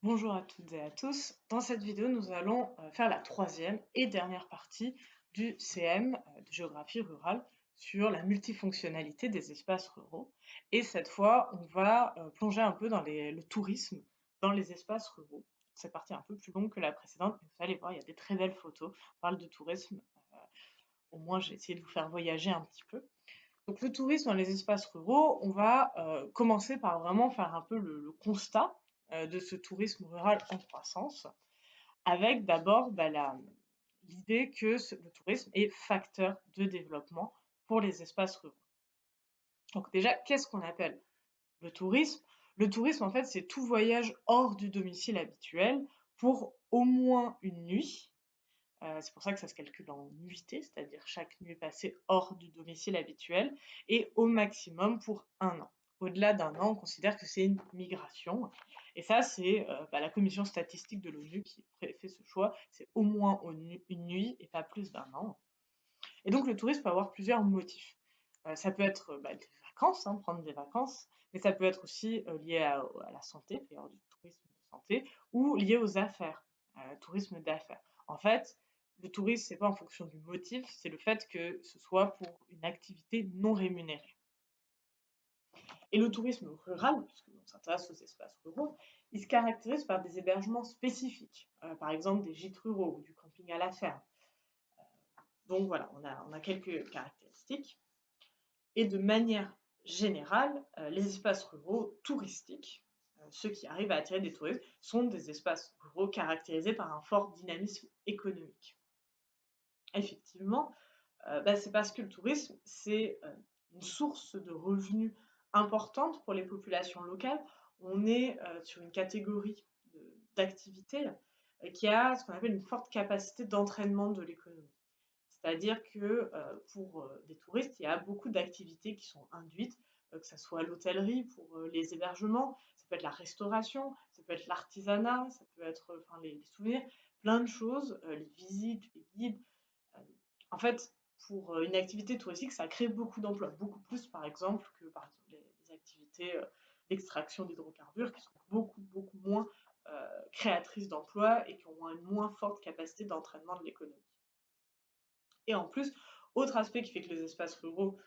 Bonjour à toutes et à tous. Dans cette vidéo, nous allons faire la troisième et dernière partie du CM de géographie rurale sur la multifonctionnalité des espaces ruraux. Et cette fois, on va plonger un peu dans le tourisme dans les espaces ruraux. Cette partie est un peu plus longue que la précédente, mais vous allez voir, il y a des très belles photos. On parle de tourisme. Au moins, j'ai essayé de vous faire voyager un petit peu. Donc le tourisme dans les espaces ruraux, on va commencer par vraiment faire un peu le constat de ce tourisme rural en croissance, avec d'abord l'idée que le tourisme est facteur de développement pour les espaces ruraux. Donc déjà, qu'est-ce qu'on appelle le tourisme? Le tourisme, en fait, c'est tout voyage hors du domicile habituel pour au moins une nuit. C'est pour ça que ça se calcule en nuitées, c'est-à-dire chaque nuit passée hors du domicile habituel, et au maximum pour un an. Au-delà d'un an, on considère que c'est une migration. Et ça, c'est la commission statistique de l'ONU qui fait ce choix. C'est au moins une nuit et pas plus d'un an. Et donc le tourisme peut avoir plusieurs motifs. Ça peut être des vacances, hein, prendre des vacances, mais ça peut être aussi lié à la santé, il peut y avoir du tourisme de santé, ou lié aux affaires, tourisme d'affaires. En fait, le tourisme, c'est pas en fonction du motif, c'est le fait que ce soit pour une activité non rémunérée. Et le tourisme rural, puisqu'on s'intéresse aux espaces ruraux, il se caractérise par des hébergements spécifiques, par exemple des gîtes ruraux ou du camping à la ferme. Donc voilà, on a quelques caractéristiques. Et de manière générale, les espaces ruraux touristiques, ceux qui arrivent à attirer des touristes, sont des espaces ruraux caractérisés par un fort dynamisme économique. Effectivement, c'est parce que le tourisme, c'est une source de revenus importante pour les populations locales. On est sur une catégorie d'activités qui a ce qu'on appelle une forte capacité d'entraînement de l'économie. C'est-à-dire que pour des touristes, il y a beaucoup d'activités qui sont induites, que ce soit l'hôtellerie pour les hébergements, ça peut être la restauration, ça peut être l'artisanat, ça peut être les souvenirs, plein de choses, les visites, les guides. Euh, En fait, pour une activité touristique, ça crée beaucoup d'emplois, beaucoup plus par exemple que par exemple, les activités d'extraction d'hydrocarbures qui sont beaucoup moins créatrices d'emplois et qui ont une moins forte capacité d'entraînement de l'économie. Et en plus, autre aspect qui fait que les espaces ruraux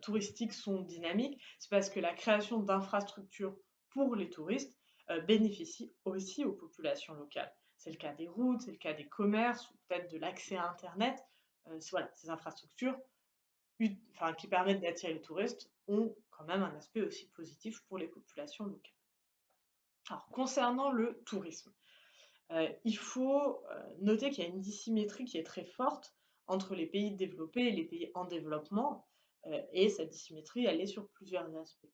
touristiques sont dynamiques, c'est parce que la création d'infrastructures pour les touristes bénéficie aussi aux populations locales. C'est le cas des routes, c'est le cas des commerces, ou peut-être de l'accès à Internet. Voilà, ces infrastructures qui permettent d'attirer les touristes ont quand même un aspect aussi positif pour les populations locales. Alors, concernant le tourisme, il faut noter qu'il y a une dissymétrie qui est très forte entre les pays développés et les pays en développement, et cette dissymétrie, elle est sur plusieurs aspects.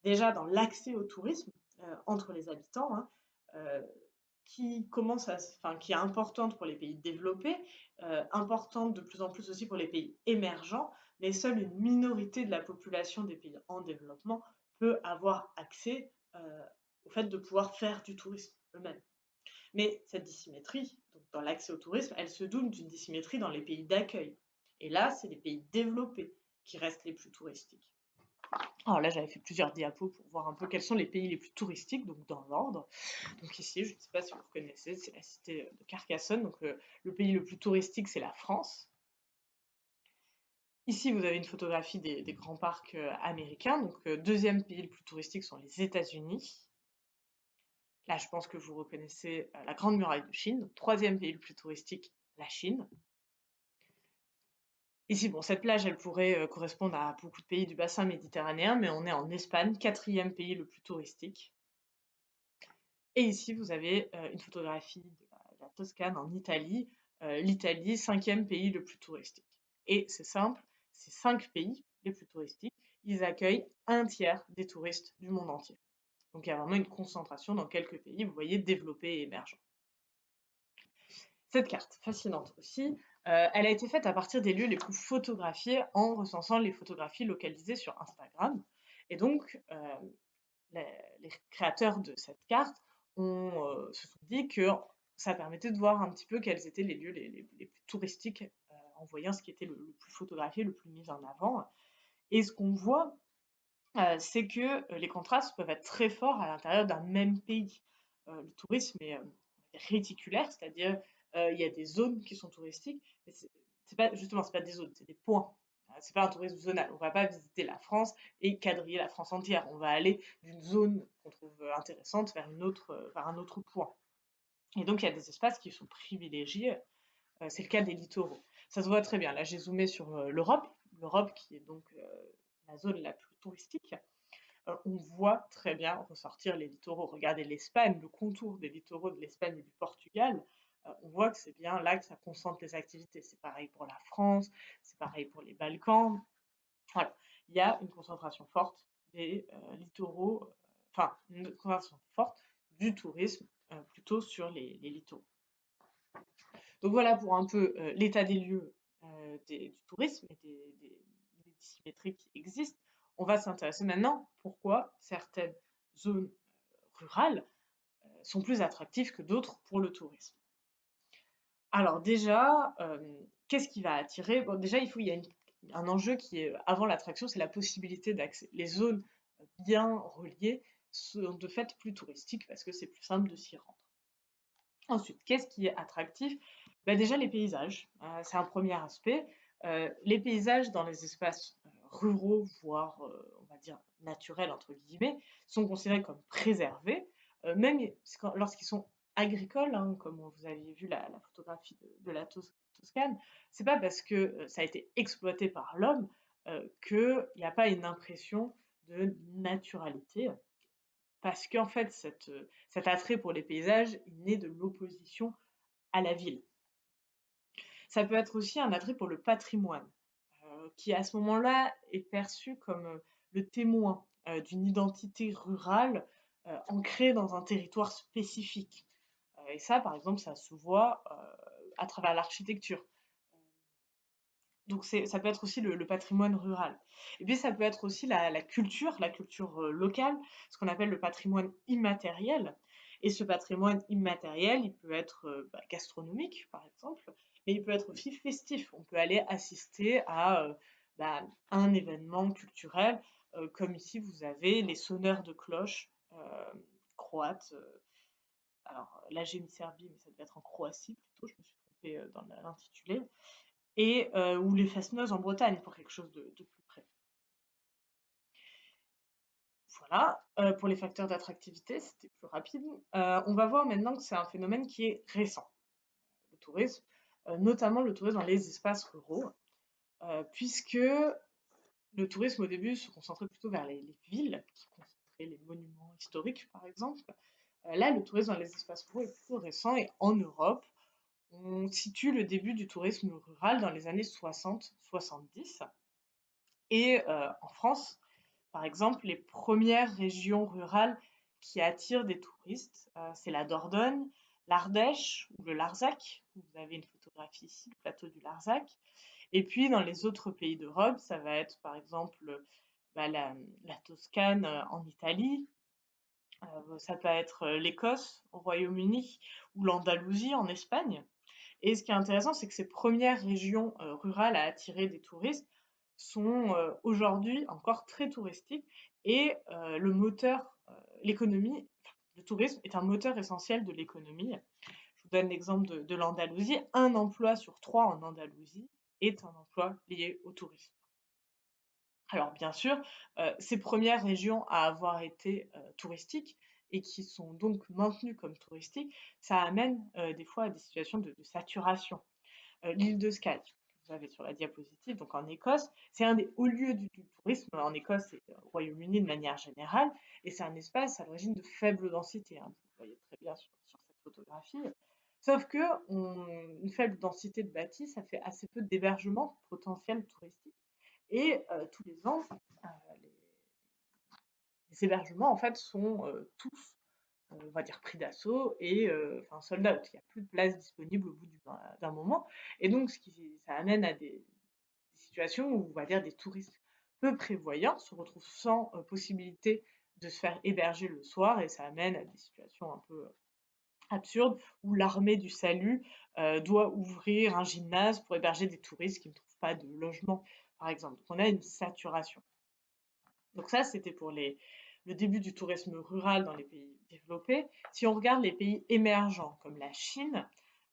Déjà dans l'accès au tourisme entre les habitants, hein, qui commence qui est importante pour les pays développés, importante de plus en plus aussi pour les pays émergents, mais seule une minorité de la population des pays en développement peut avoir accès au fait de pouvoir faire du tourisme eux-mêmes. Mais cette dissymétrie, donc dans l'accès au tourisme, elle se double d'une dissymétrie dans les pays d'accueil. Et là, c'est les pays développés qui restent les plus touristiques. Alors là, j'avais fait plusieurs diapos pour voir un peu quels sont les pays les plus touristiques, donc dans l'ordre. Donc ici, je ne sais pas si vous connaissez, c'est la cité de Carcassonne. Donc le pays le plus touristique, c'est la France. Ici, vous avez une photographie des grands parcs américains. Donc deuxième pays le plus touristique sont les États-Unis. Là, je pense que vous reconnaissez la Grande Muraille de Chine. Troisième pays le plus touristique, la Chine. Ici, bon, cette plage, elle pourrait correspondre à beaucoup de pays du bassin méditerranéen, mais on est en Espagne, quatrième pays le plus touristique. Et ici, vous avez une photographie de la Toscane en Italie. L'Italie, cinquième pays le plus touristique. Et c'est simple, ces 5 pays les plus touristiques, ils accueillent un tiers des touristes du monde entier. Donc il y a vraiment une concentration dans quelques pays, vous voyez, développés et émergents. Cette carte, fascinante aussi, elle a été faite à partir des lieux les plus photographiés en recensant les photographies localisées sur Instagram. Et donc, les créateurs de cette carte se sont dit que ça permettait de voir un petit peu quels étaient les lieux les plus touristiques en voyant ce qui était le plus photographié, le plus mis en avant. Et ce qu'on voit, c'est que les contrastes peuvent être très forts à l'intérieur d'un même pays. le tourisme est réticulaire, c'est-à-dire il y a des zones qui sont touristiques, mais c'est pas justement, c'est pas des zones, c'est des points. C'est pas un tourisme zonal. On va pas visiter la France et quadriller la France entière. On va aller d'une zone qu'on trouve intéressante vers vers un autre point. Et donc il y a des espaces qui sont privilégiés. C'est le cas des littoraux. Ça se voit très bien. Là, j'ai zoomé sur l'Europe qui est donc la zone la plus touristique. On voit très bien ressortir les littoraux. Regardez l'Espagne, le contour des littoraux de l'Espagne et du Portugal. On voit que c'est bien là que ça concentre les activités. C'est pareil pour la France, c'est pareil pour les Balkans. Voilà. Il y a une concentration forte des littoraux, enfin, une concentration forte du tourisme plutôt sur les littoraux. Donc voilà pour un peu l'état des lieux du tourisme et des dissymétries qui existent. On va s'intéresser maintenant pourquoi certaines zones rurales sont plus attractives que d'autres pour le tourisme. Alors déjà, qu'est-ce qui va attirer? Bon, déjà, il y a un enjeu qui est, avant l'attraction, c'est la possibilité d'accès. Les zones bien reliées sont de fait plus touristiques parce que c'est plus simple de s'y rendre. Ensuite, qu'est-ce qui est attractif? Bah, déjà les paysages, c'est un premier aspect. Les paysages dans les espaces ruraux, voire on va dire naturels entre guillemets, sont considérés comme préservés, même lorsqu'ils sont agricoles, hein, comme vous aviez vu la photographie de la Toscane. C'est pas parce que ça a été exploité par l'homme qu'il n'y a pas une impression de naturalité. Parce qu'en fait, cet attrait pour les paysages, il naît de l'opposition à la ville. Ça peut être aussi un attrait pour le patrimoine, qui à ce moment-là est perçu comme le témoin d'une identité rurale ancrée dans un territoire spécifique. Et ça, par exemple, ça se voit à travers l'architecture. Donc ça peut être aussi le patrimoine rural. Et puis ça peut être aussi la culture locale, ce qu'on appelle le patrimoine immatériel. Et ce patrimoine immatériel, il peut être gastronomique, par exemple, mais il peut être aussi festif. On peut aller assister à un événement culturel, comme ici vous avez les sonneurs de cloches croates. Alors là j'ai mis Serbie, mais ça devait être en Croatie plutôt, je me suis trompée dans l'intitulé et ou les fest-noz en Bretagne pour quelque chose de plus près. Voilà, pour les facteurs d'attractivité, c'était plus rapide. On va voir maintenant que c'est un phénomène qui est récent, le tourisme, notamment le tourisme dans les espaces ruraux, puisque le tourisme au début se concentrait plutôt vers les villes, qui concentraient les monuments historiques par exemple. Là, le tourisme dans les espaces ruraux est plutôt récent et en Europe, on situe le début du tourisme rural dans les années 60-70. Et en France, par exemple, les premières régions rurales qui attirent des touristes, c'est la Dordogne, l'Ardèche ou le Larzac. Vous avez une photographie ici, le plateau du Larzac. Et puis dans les autres pays d'Europe, ça va être par exemple la Toscane en Italie, ça peut être l'Écosse au Royaume-Uni ou l'Andalousie en Espagne. Et ce qui est intéressant, c'est que ces premières régions rurales à attirer des touristes sont aujourd'hui encore très touristiques et l'économie, le tourisme est un moteur essentiel de l'économie. Je vous donne l'exemple de l'Andalousie. Un emploi sur trois en Andalousie est un emploi lié au tourisme. Alors bien sûr, ces premières régions à avoir été touristiques et qui sont donc maintenues comme touristiques, ça amène des fois à des situations de saturation. L'île de Skye, que vous avez sur la diapositive, donc en Écosse, c'est un des hauts lieux du tourisme en Écosse et au Royaume-Uni de manière générale, et c'est un espace à l'origine de faible densité, hein, vous voyez très bien sur cette photographie. Sauf que une faible densité de bâti, ça fait assez peu d'hébergement potentiel touristique. Et tous les ans, les, les hébergements en fait sont tous, on va dire, pris d'assaut et enfin sold out. Il n'y a plus de place disponible au bout d'un moment. Et donc, ça amène à des situations où, on va dire, des touristes peu prévoyants se retrouvent sans possibilité de se faire héberger le soir et ça amène à des situations un peu absurdes où l'armée du salut doit ouvrir un gymnase pour héberger des touristes qui ne trouvent pas de logement, par exemple. Donc on a une saturation. Donc ça, c'était le début du tourisme rural dans les pays développés. Si on regarde les pays émergents comme la Chine,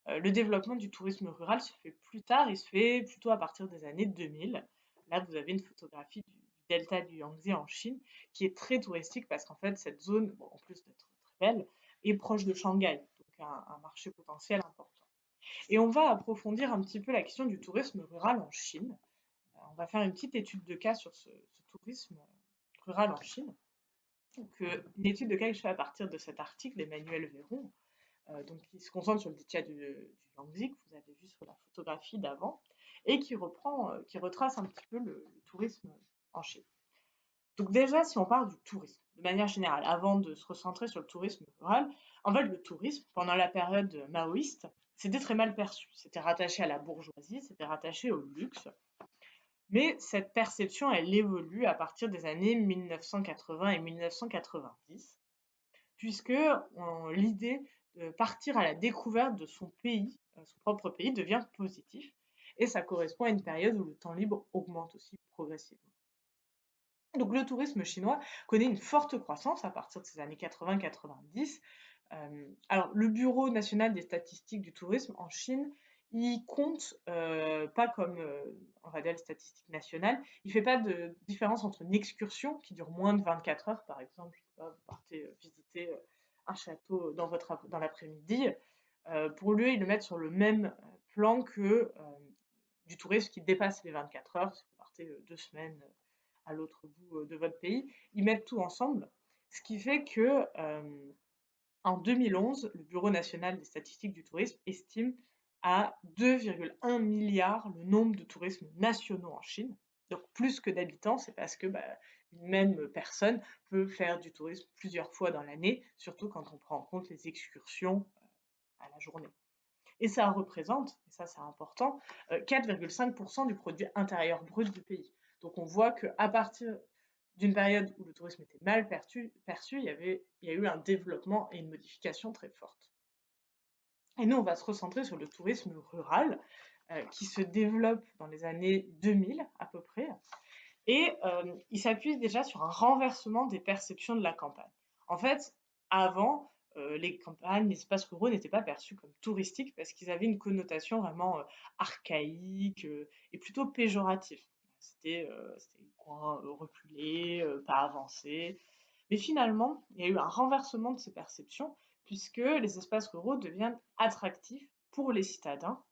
le développement du tourisme rural se fait plus tard, il se fait plutôt à partir des années 2000. Là, vous avez une photographie du delta du Yangtze en Chine, qui est très touristique parce qu'en fait, cette zone, bon, en plus d'être très belle, est proche de Shanghai, donc un marché potentiel important. Et on va approfondir un petit peu la question du tourisme rural en Chine. On va faire une petite étude de cas sur ce tourisme rural en Chine. Donc, une étude de cas que je fais à partir de cet article d'Emmanuel Véron, donc qui se concentre sur le delta du Yangtze, que vous avez vu sur la photographie d'avant, et qui retrace un petit peu le tourisme en Chine. Donc déjà, si on parle du tourisme, de manière générale, avant de se recentrer sur le tourisme rural, en fait, le tourisme, pendant la période maoïste, c'était très mal perçu. C'était rattaché à la bourgeoisie, c'était rattaché au luxe. Mais cette perception, elle évolue à partir des années 1980 et 1990, puisque l'idée de partir à la découverte de son pays, son propre pays, devient positif. Et ça correspond à une période où le temps libre augmente aussi progressivement. Donc le tourisme chinois connaît une forte croissance à partir de ces années 80-90. Alors le Bureau national des statistiques du tourisme en Chine, il compte pas comme on va dire les statistiques nationales, il fait pas de différence entre une excursion qui dure moins de 24 heures, par exemple, je sais pas, vous partez visiter un château dans l'après-midi. Pour lui, ils le mettent sur le même plan que du tourisme qui dépasse les 24 heures, si vous partez 2 semaines à l'autre bout de votre pays, ils mettent tout ensemble, ce qui fait que en 2011, le Bureau national des statistiques du tourisme estime à 2,1 milliards le nombre de tourismes nationaux en Chine. Donc plus que d'habitants, c'est parce que une même personne peut faire du tourisme plusieurs fois dans l'année, surtout quand on prend en compte les excursions à la journée. Et ça représente, et ça c'est important, 4,5% du produit intérieur brut du pays. Donc on voit qu'à partir d'une période où le tourisme était mal perçu, il y a eu un développement et une modification très forte. Et nous, on va se recentrer sur le tourisme rural, qui se développe dans les années 2000 à peu près, et il s'appuie déjà sur un renversement des perceptions de la campagne. En fait, avant, les campagnes, les espaces ruraux n'étaient pas perçus comme touristiques parce qu'ils avaient une connotation vraiment archaïque et plutôt péjorative. C'était des coins reculés, pas avancés. Mais finalement, il y a eu un renversement de ces perceptions puisque les espaces ruraux deviennent attractifs pour les citadins.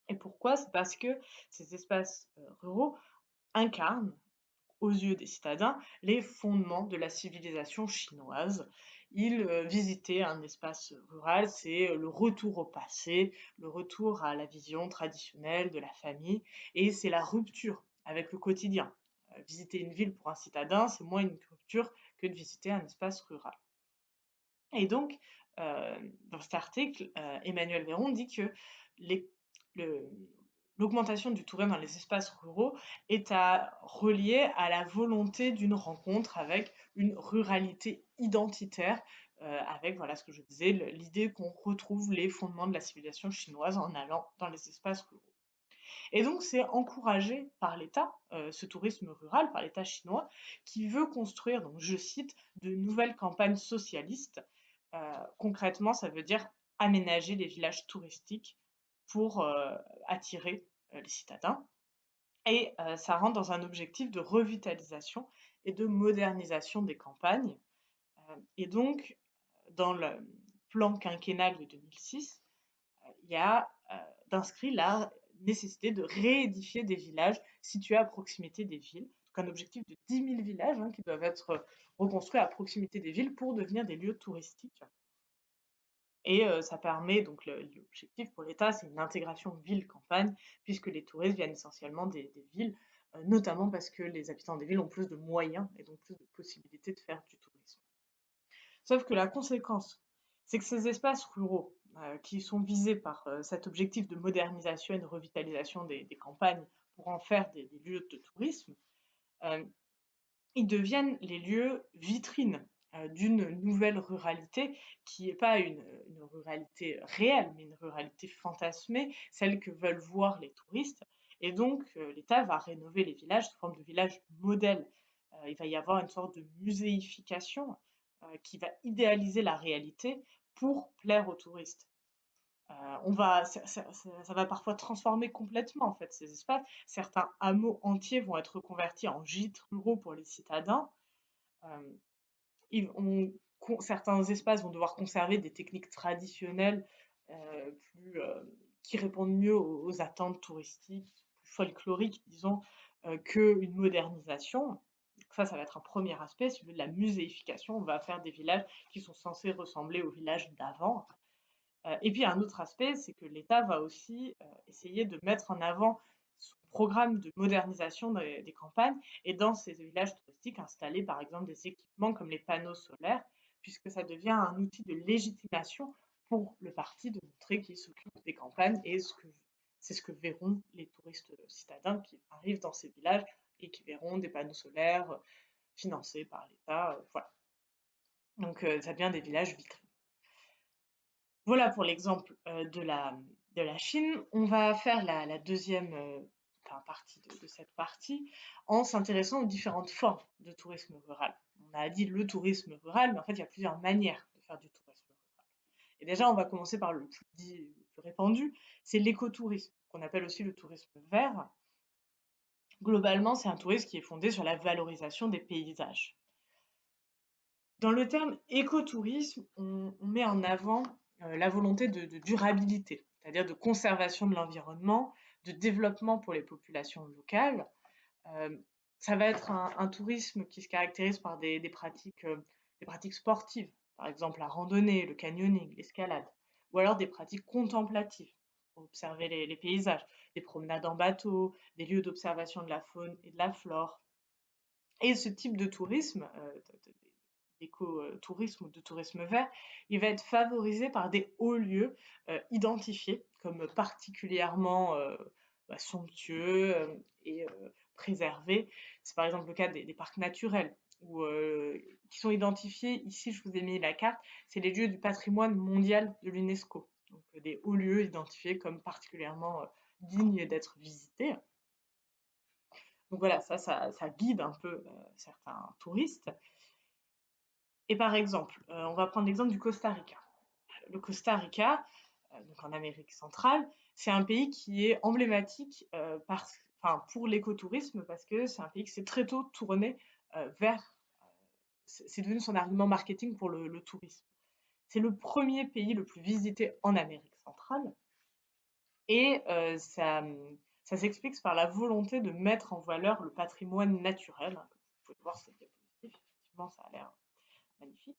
Et pourquoi? C'est parce que ces espaces ruraux incarnent aux yeux des citadins, les fondements de la civilisation chinoise. Ils visitaient un espace rural, c'est le retour au passé, le retour à la vision traditionnelle de la famille, et c'est la rupture avec le quotidien. Visiter une ville pour un citadin, c'est moins une rupture que de visiter un espace rural. Et donc, dans cet article, Emmanuel Véron dit que les, le, l'augmentation du tourisme dans les espaces ruraux est à relier à la volonté d'une rencontre avec une ruralité identitaire, avec voilà ce que je disais, l'idée qu'on retrouve les fondements de la civilisation chinoise en allant dans les espaces ruraux. Et donc c'est encouragé par l'État, ce tourisme rural, par l'État chinois, qui veut construire, donc je cite, de nouvelles campagnes socialistes. Concrètement, ça veut dire aménager les villages touristiques pour attirer les citadins. Et ça rentre dans un objectif de revitalisation et de modernisation des campagnes. Et donc, dans le plan quinquennal de 2006, il y a d'inscrit la nécessité de réédifier des villages situés à proximité des villes. Donc un objectif de 10 000 villages qui doivent être reconstruits à proximité des villes pour devenir des lieux touristiques. Et ça permet, donc l'objectif pour l'État, c'est une intégration ville-campagne, puisque les touristes viennent essentiellement des villes, notamment parce que les habitants des villes ont plus de moyens et donc plus de possibilités de faire du tourisme. Sauf que la conséquence, c'est que ces espaces ruraux, qui sont visés par cet objectif de modernisation et de revitalisation des campagnes pour en faire des lieux de tourisme, euh, ils deviennent les lieux vitrines d'une nouvelle ruralité qui n'est pas une ruralité réelle, mais une ruralité fantasmée, celle que veulent voir les touristes. Et donc, l'État va rénover les villages sous forme de villages modèles Il va y avoir une sorte de muséification qui va idéaliser la réalité pour plaire aux touristes. Ça va parfois transformer complètement en fait ces espaces. Certains hameaux entiers vont être reconvertis en gîtes ruraux pour les citadins. Euh, Certains espaces vont devoir conserver des techniques traditionnelles qui répondent mieux aux attentes touristiques, plus folkloriques, disons, qu'une modernisation. Donc ça va être un premier aspect, celui de la muséification. On va faire des villages qui sont censés ressembler aux villages d'avant. Et puis un autre aspect, c'est que l'État va aussi essayer de mettre en avant son programme de modernisation des campagnes et dans ces villages touristiques installer par exemple des équipements comme les panneaux solaires, puisque ça devient un outil de légitimation pour le parti de montrer qu'il s'occupe des campagnes et c'est ce que verront les touristes citadins qui arrivent dans ces villages et qui verront des panneaux solaires financés par l'État. Voilà. Donc ça devient des villages vitrés. Voilà pour l'exemple de la Chine. On va faire la deuxième partie de cette partie en s'intéressant aux différentes formes de tourisme rural. On a dit le tourisme rural, mais en fait, il y a plusieurs manières de faire du tourisme rural. Et déjà, on va commencer par le plus répandu, c'est l'écotourisme, qu'on appelle aussi le tourisme vert. Globalement, c'est un tourisme qui est fondé sur la valorisation des paysages. Dans le terme écotourisme, on met en avant la volonté de durabilité, c'est-à-dire de conservation de l'environnement, de développement pour les populations locales. Euh, Ça va être un tourisme qui se caractérise par des pratiques sportives, par exemple la randonnée, le canyoning, l'escalade, ou alors des pratiques contemplatives, pour observer les paysages, des promenades en bateau, des lieux d'observation de la faune et de la flore. Et ce type de tourisme, d'écotourisme ou de tourisme vert, il va être favorisé par des hauts lieux identifiés comme particulièrement somptueux et préservés. C'est par exemple le cas des parcs naturels qui sont identifiés. Ici, je vous ai mis la carte. C'est les lieux du patrimoine mondial de l'UNESCO. Donc des hauts lieux identifiés comme particulièrement dignes d'être visités. Donc voilà, ça guide un peu certains touristes. Et par exemple, on va prendre l'exemple du Costa Rica. Le Costa Rica, donc en Amérique centrale, c'est un pays qui est emblématique pour l'écotourisme parce que c'est un pays qui s'est très tôt tourné vers. C'est devenu son argument marketing pour le tourisme. C'est le premier pays le plus visité en Amérique centrale et ça s'explique par la volonté de mettre en valeur le patrimoine naturel. Vous pouvez voir cette diapositive, effectivement, ça a l'air magnifique.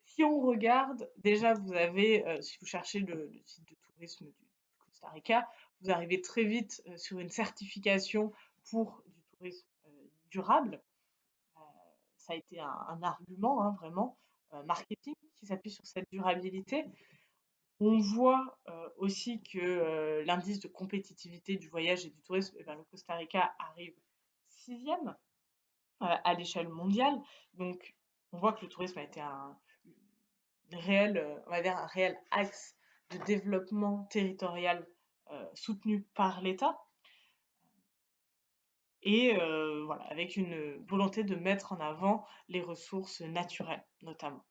Si on regarde, déjà vous avez, si vous cherchez le site de tourisme du Costa Rica, vous arrivez très vite sur une certification pour du tourisme durable. Ça a été un argument vraiment marketing qui s'appuie sur cette durabilité. On voit aussi que l'indice de compétitivité du voyage et du tourisme, eh ben, le Costa Rica arrive 6e à l'échelle mondiale. Donc on voit que le tourisme a été un réel axe de développement territorial soutenu par l'État et voilà, avec une volonté de mettre en avant les ressources naturelles, notamment.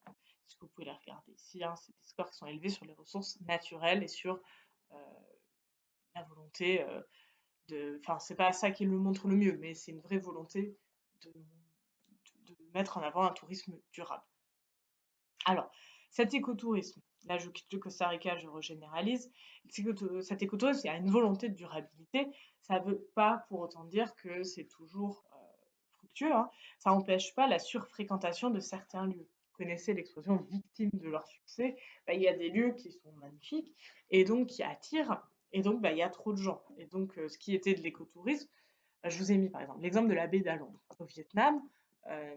Est-ce que vous pouvez les regarder ici, hein, c'est des scores qui sont élevés sur les ressources naturelles et sur la volonté enfin, c'est pas ça qui le montre le mieux, mais c'est une vraie volonté de mettre en avant un tourisme durable. Alors, cet écotourisme, là je quitte le Costa Rica, je regénéralise, cet écotourisme, il y a une volonté de durabilité, ça ne veut pas pour autant dire que c'est toujours fructueux, hein. Ça n'empêche pas la surfréquentation de certains lieux. Vous connaissez l'expression victime de leur succès, il y a des lieux qui sont magnifiques et donc qui attirent, et donc il y a trop de gens. Et donc ce qui était de l'écotourisme, je vous ai mis par exemple l'exemple de la baie d'Along au Vietnam. Euh,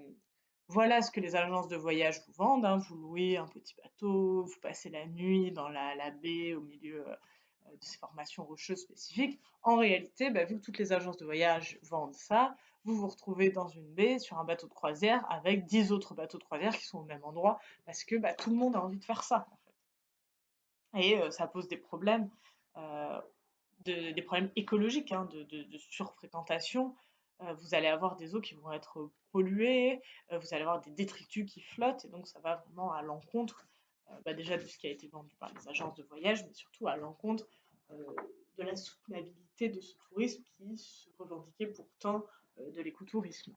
voilà ce que les agences de voyage vous vendent, hein. Vous louez un petit bateau, vous passez la nuit dans la baie au milieu de ces formations rocheuses spécifiques. En réalité, vu que toutes les agences de voyage vendent ça, vous vous retrouvez dans une baie sur un bateau de croisière avec 10 autres bateaux de croisière qui sont au même endroit parce que tout le monde a envie de faire ça en fait. Et ça pose des problèmes, des problèmes écologiques, hein, de surfréquentation. vous allez avoir des eaux qui vont être polluées, vous allez avoir des détritus qui flottent et donc ça va vraiment à l'encontre, déjà de ce qui a été vendu par les agences de voyage, mais surtout à l'encontre, de la soutenabilité de ce tourisme qui se revendiquait pourtant, de l'écotourisme.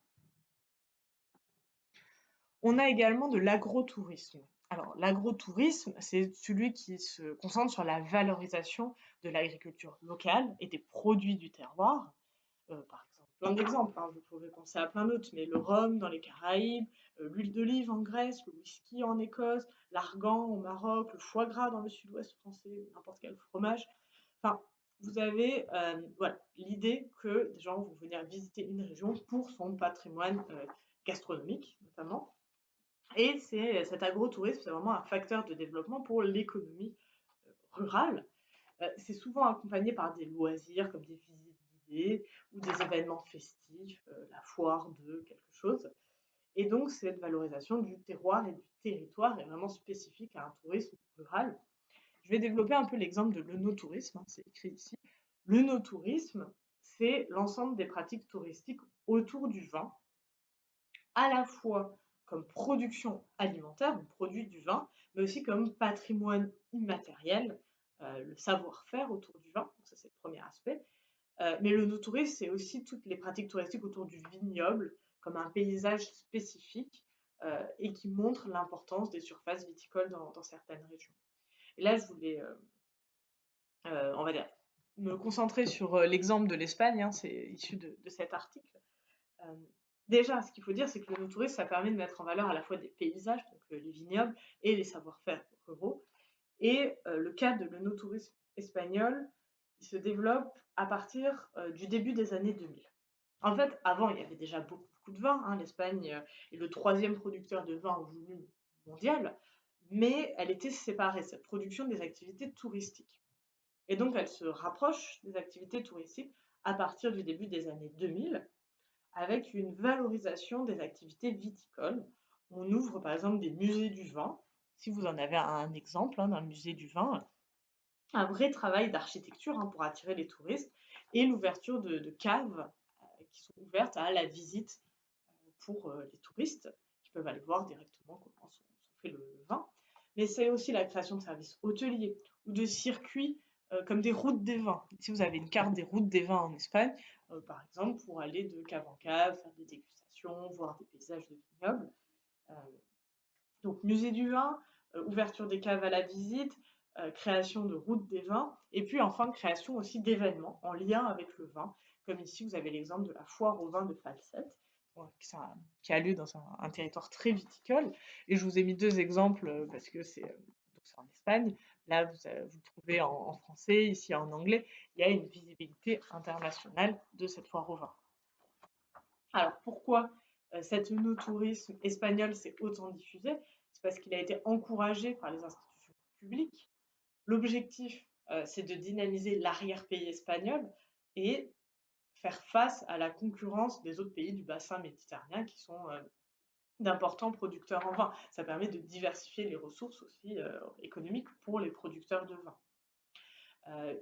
On a également de l'agrotourisme. Alors l'agrotourisme, c'est celui qui se concentre sur la valorisation de l'agriculture locale et des produits du terroir. Par exemple, plein d'exemples, hein, vous pouvez penser à plein d'autres, mais le rhum dans les Caraïbes, l'huile d'olive en Grèce, le whisky en Écosse, l'argan au Maroc, le foie gras dans le sud-ouest français, n'importe quel fromage. Enfin, vous avez voilà, l'idée que des gens vont venir visiter une région pour son patrimoine gastronomique notamment. Et cet agrotourisme, c'est vraiment un facteur de développement pour l'économie rurale. C'est souvent accompagné par des loisirs comme des visites guidées ou des événements festifs, la foire de quelque chose. Et donc cette valorisation du terroir et du territoire est vraiment spécifique à un tourisme rural. Je vais développer un peu l'exemple de l'œnotourisme, hein, c'est écrit ici. L'œnotourisme, c'est l'ensemble des pratiques touristiques autour du vin, à la fois comme production alimentaire, on produit du vin, mais aussi comme patrimoine immatériel, le savoir-faire autour du vin, donc ça c'est le premier aspect. Mais le no-tourisme, c'est aussi toutes les pratiques touristiques autour du vignoble, comme un paysage spécifique, et qui montre l'importance des surfaces viticoles dans certaines régions. Et là, je voulais, on va dire, me concentrer sur l'exemple de l'Espagne, hein, c'est issu de cet article. Déjà, ce qu'il faut dire, c'est que le no-tourisme, ça permet de mettre en valeur à la fois des paysages, donc les vignobles, et les savoir-faire ruraux. Et le cas de l'œnotourisme espagnol, il se développe à partir du début des années 2000. En fait, avant, il y avait déjà beaucoup de vin, hein. L'Espagne est le troisième producteur de vin au volume mondial, mais elle était séparée, cette production, des activités touristiques. Et donc, elle se rapproche des activités touristiques à partir du début des années 2000, avec une valorisation des activités viticoles. On ouvre par exemple des musées du vin. Si vous en avez un exemple, hein, d'un musée du vin, un vrai travail d'architecture, hein, pour attirer les touristes, et l'ouverture de caves qui sont ouvertes à la visite pour les touristes qui peuvent aller voir directement comment sont fait le vin. Mais c'est aussi la création de services hôteliers ou de circuits comme des routes des vins. Si vous avez une carte des routes des vins en Espagne, par exemple, pour aller de cave en cave, faire des dégustations, voir des paysages de vignobles. Euh, donc musée du vin, ouverture des caves à la visite, création de routes des vins, et puis enfin création aussi d'événements en lien avec le vin, comme ici vous avez l'exemple de la foire au vin de Falset, qui a lieu dans un territoire très viticole. Et je vous ai mis deux exemples parce que c'est en Espagne. Là, vous le trouvez en français, ici en anglais. Il y a une visibilité internationale de cette foire au vin. Alors pourquoi cet œnotourisme espagnol s'est autant diffusé? C'est parce qu'il a été encouragé par les institutions publiques. L'objectif, c'est de dynamiser l'arrière-pays espagnol et faire face à la concurrence des autres pays du bassin méditerranéen qui sont d'importants producteurs en vin. Ça permet de diversifier les ressources aussi économiques pour les producteurs de vin.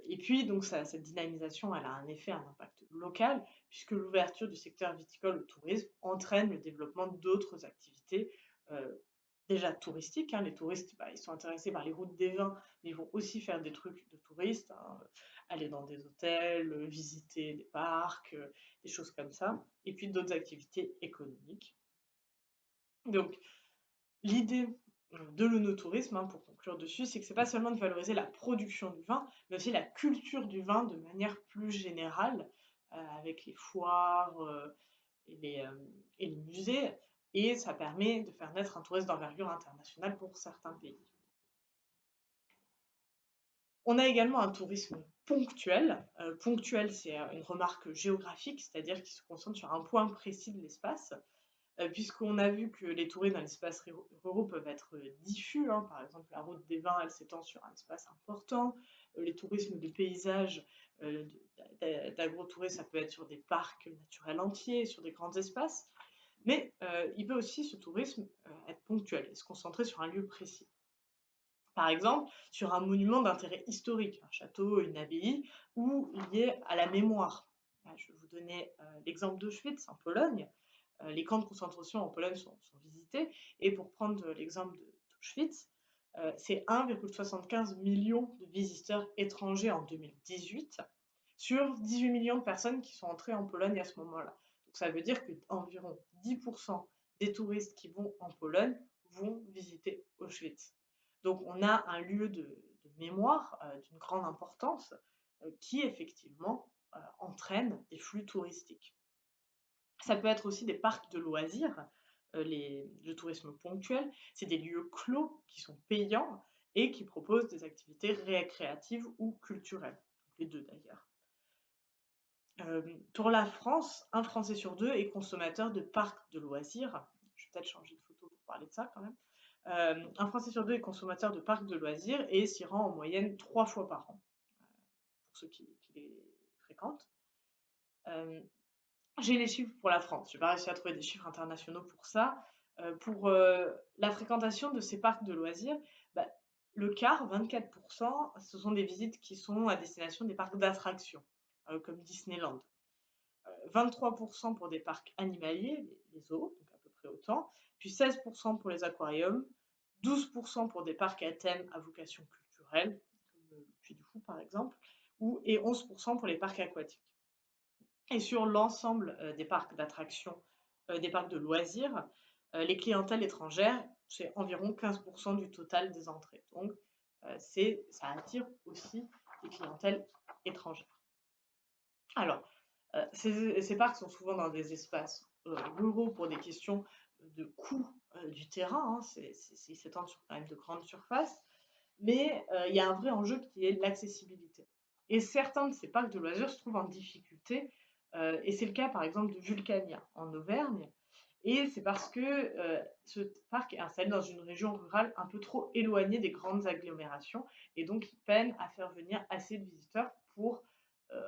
Et puis, donc, cette dynamisation, elle a un effet, un impact local, puisque l'ouverture du secteur viticole au tourisme entraîne le développement d'autres activités déjà touristiques, hein. Les touristes, ils sont intéressés par les routes des vins, mais ils vont aussi faire des trucs de touristes, hein, aller dans des hôtels, visiter des parcs, des choses comme ça, et puis d'autres activités économiques. Donc, l'idée de l'œnotourisme, hein, pour conclure dessus, c'est que c'est pas seulement de valoriser la production du vin, mais aussi la culture du vin de manière plus générale, avec les foires et les musées, et ça permet de faire naître un tourisme d'envergure internationale pour certains pays. On a également un tourisme ponctuel. Ponctuel, c'est une remarque géographique, c'est-à-dire qui se concentre sur un point précis de l'espace. Puisqu'on a vu que les touristes dans l'espace ruraux peuvent être diffus, hein. Par exemple, la route des vins, elle s'étend sur un espace important. Les tourismes de paysage, d'agrotourisme, ça peut être sur des parcs naturels entiers, sur des grands espaces. Mais il peut aussi, ce tourisme, être ponctuel et se concentrer sur un lieu précis. Par exemple, sur un monument d'intérêt historique, un château, une abbaye, ou lié à la mémoire. Je vais vous donner l'exemple d'Auschwitz en Pologne. Les camps de concentration en Pologne sont visités. Et pour prendre l'exemple d'Auschwitz, c'est 1,75 million de visiteurs étrangers en 2018 sur 18 millions de personnes qui sont entrées en Pologne à ce moment-là. Donc ça veut dire qu'environ 10% des touristes qui vont en Pologne vont visiter Auschwitz. Donc on a un lieu de mémoire d'une grande importance qui effectivement entraîne des flux touristiques. Ça peut être aussi des parcs de loisirs, le tourisme ponctuel, c'est des lieux clos qui sont payants et qui proposent des activités récréatives ou culturelles, les deux d'ailleurs. Pour la France, un Français sur deux est consommateur de parcs de loisirs. Je vais peut-être changer de photo pour parler de ça quand même. Un Français sur deux est consommateur de parcs de loisirs et s'y rend en moyenne 3 fois par an, pour ceux qui les fréquentent. J'ai les chiffres pour la France, je n'ai pas réussi à trouver des chiffres internationaux pour ça. Pour la fréquentation de ces parcs de loisirs, bah, le quart, 24%, ce sont des visites qui sont à destination des parcs d'attractions, comme Disneyland. 23% pour des parcs animaliers, les zoos, donc à peu près autant, puis 16% pour les aquariums, 12% pour des parcs à thème à vocation culturelle, comme le Puy du Fou par exemple, et 11% pour les parcs aquatiques. Et sur l'ensemble des parcs d'attractions, des parcs de loisirs, les clientèles étrangères, c'est environ 15% du total des entrées. Donc, ça attire aussi des clientèles étrangères. Alors, ces parcs sont souvent dans des espaces ruraux pour des questions de coût du terrain, hein, ils s'étendent sur quand même de grandes surfaces, mais il y a un vrai enjeu qui est l'accessibilité. Et certains de ces parcs de loisirs se trouvent en difficulté, et c'est le cas par exemple de Vulcania en Auvergne, et c'est parce que ce parc est installé dans une région rurale un peu trop éloignée des grandes agglomérations, et donc il peine à faire venir assez de visiteurs pour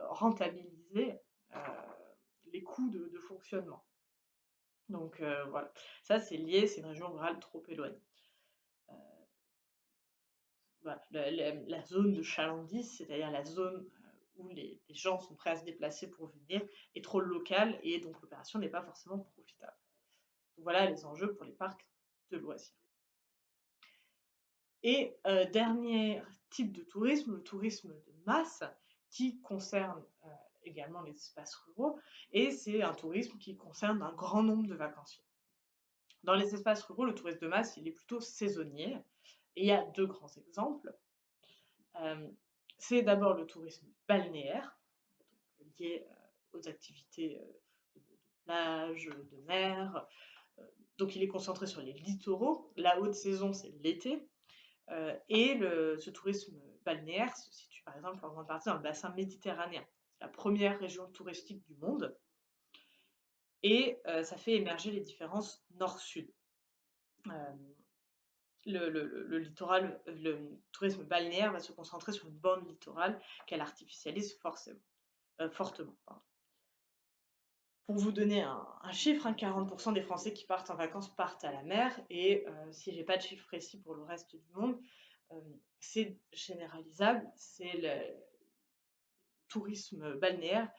rentabiliser les coûts de fonctionnement. Donc voilà, ça c'est lié, c'est une région rurale trop éloignée. Voilà, la zone de chalandise, c'est-à-dire la zone où les gens sont prêts à se déplacer pour venir, est trop locale et donc l'opération n'est pas forcément profitable. Donc voilà les enjeux pour les parcs de loisirs. Et dernier type de tourisme, le tourisme de masse, qui concerne également les espaces ruraux, et c'est un tourisme qui concerne un grand nombre de vacanciers. Dans les espaces ruraux, le tourisme de masse, il est plutôt saisonnier, et il y a deux grands exemples. C'est d'abord le tourisme balnéaire, lié aux activités de plage, de mer. Donc il est concentré sur les littoraux. La haute saison, c'est l'été. Et ce tourisme balnéaire se situe par exemple en grande partie dans le bassin méditerranéen. C'est la première région touristique du monde. Et ça fait émerger les différences nord-sud. Le tourisme balnéaire va se concentrer sur une bande littorale qu'elle artificialise fortement. Pour vous donner un chiffre, 40% des Français qui partent en vacances partent à la mer, et si j'ai pas de chiffre précis pour le reste du monde, c'est généralisable, c'est le tourisme balnéaire,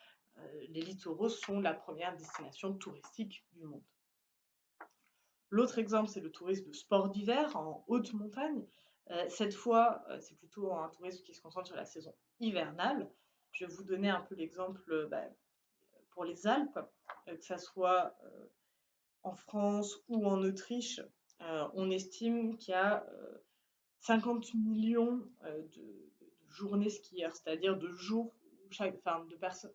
les littoraux sont la première destination touristique du monde. L'autre exemple, c'est le tourisme de sport d'hiver en haute montagne. Cette fois, c'est plutôt un tourisme qui se concentre sur la saison hivernale. Je vais vous donner un peu l'exemple pour les Alpes, que ça soit en France ou en Autriche. On estime qu'il y a 50 millions de journées skieurs, c'est-à-dire de jours de personnes.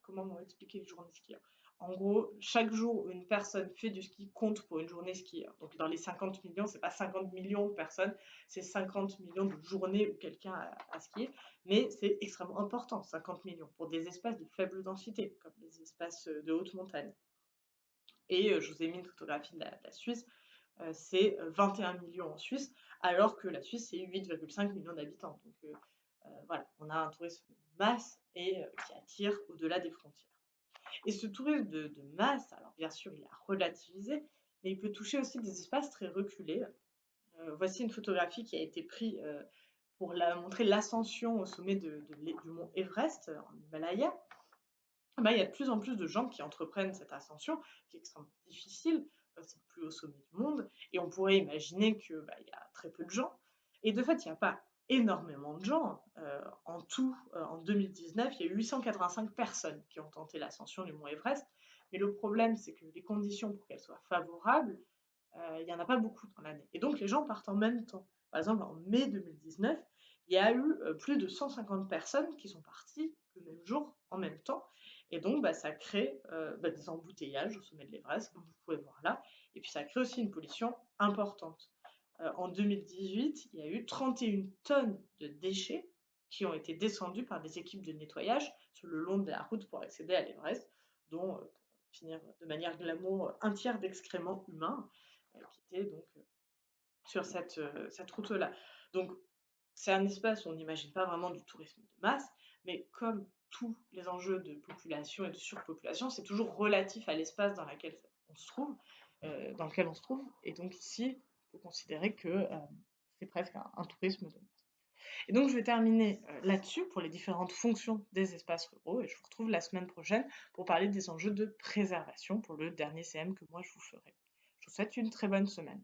Comment expliquer les journées skieurs? En gros, chaque jour où une personne fait du ski compte pour une journée skieur. Donc dans les 50 millions, c'est pas 50 millions de personnes, c'est 50 millions de journées où quelqu'un a skié. Mais c'est extrêmement important, 50 millions, pour des espaces de faible densité, comme les espaces de haute montagne. Et je vous ai mis une photographie de la Suisse, c'est 21 millions en Suisse, alors que la Suisse, c'est 8,5 millions d'habitants. Donc voilà, on a un tourisme de masse et qui attire au-delà des frontières. Et ce tourisme de masse, alors bien sûr, il a relativisé, mais il peut toucher aussi des espaces très reculés. Voici une photographie qui a été prise pour montrer l'ascension au sommet du mont Everest, en Himalaya. bah, il y a de plus en plus de gens qui entreprennent cette ascension, qui est extrêmement difficile, c'est le plus haut sommet du monde et on pourrait imaginer que, bah, il y a très peu de gens et de fait, il y a pas énormément de gens, en tout, en 2019, il y a eu 885 personnes qui ont tenté l'ascension du mont Everest, mais le problème, c'est que les conditions pour qu'elles soient favorables, il y en a pas beaucoup dans l'année et donc les gens partent en même temps. Par exemple, en mai 2019, il y a eu, plus de 150 personnes qui sont parties le même jour, en même temps et donc bah, ça crée, bah, des embouteillages au sommet de l'Everest, comme vous pouvez voir là et puis ça crée aussi une pollution importante. En 2018, il y a eu 31 tonnes de déchets qui ont été descendus par des équipes de nettoyage sur le long de la route pour accéder à l'Everest, dont, pour finir de manière glamour, un tiers d'excréments humains qui étaient donc sur cette route-là. Donc c'est un espace où on n'imagine pas vraiment du tourisme de masse, mais comme tous les enjeux de population et de surpopulation, c'est toujours relatif à l'espace dans lequel on se trouve, dans lequel on se trouve. Et donc ici, il faut considérer que c'est presque un tourisme de masse. Et donc je vais terminer là-dessus pour les différentes fonctions des espaces ruraux et je vous retrouve la semaine prochaine pour parler des enjeux de préservation pour le dernier CM que moi je vous ferai. Je vous souhaite une très bonne semaine.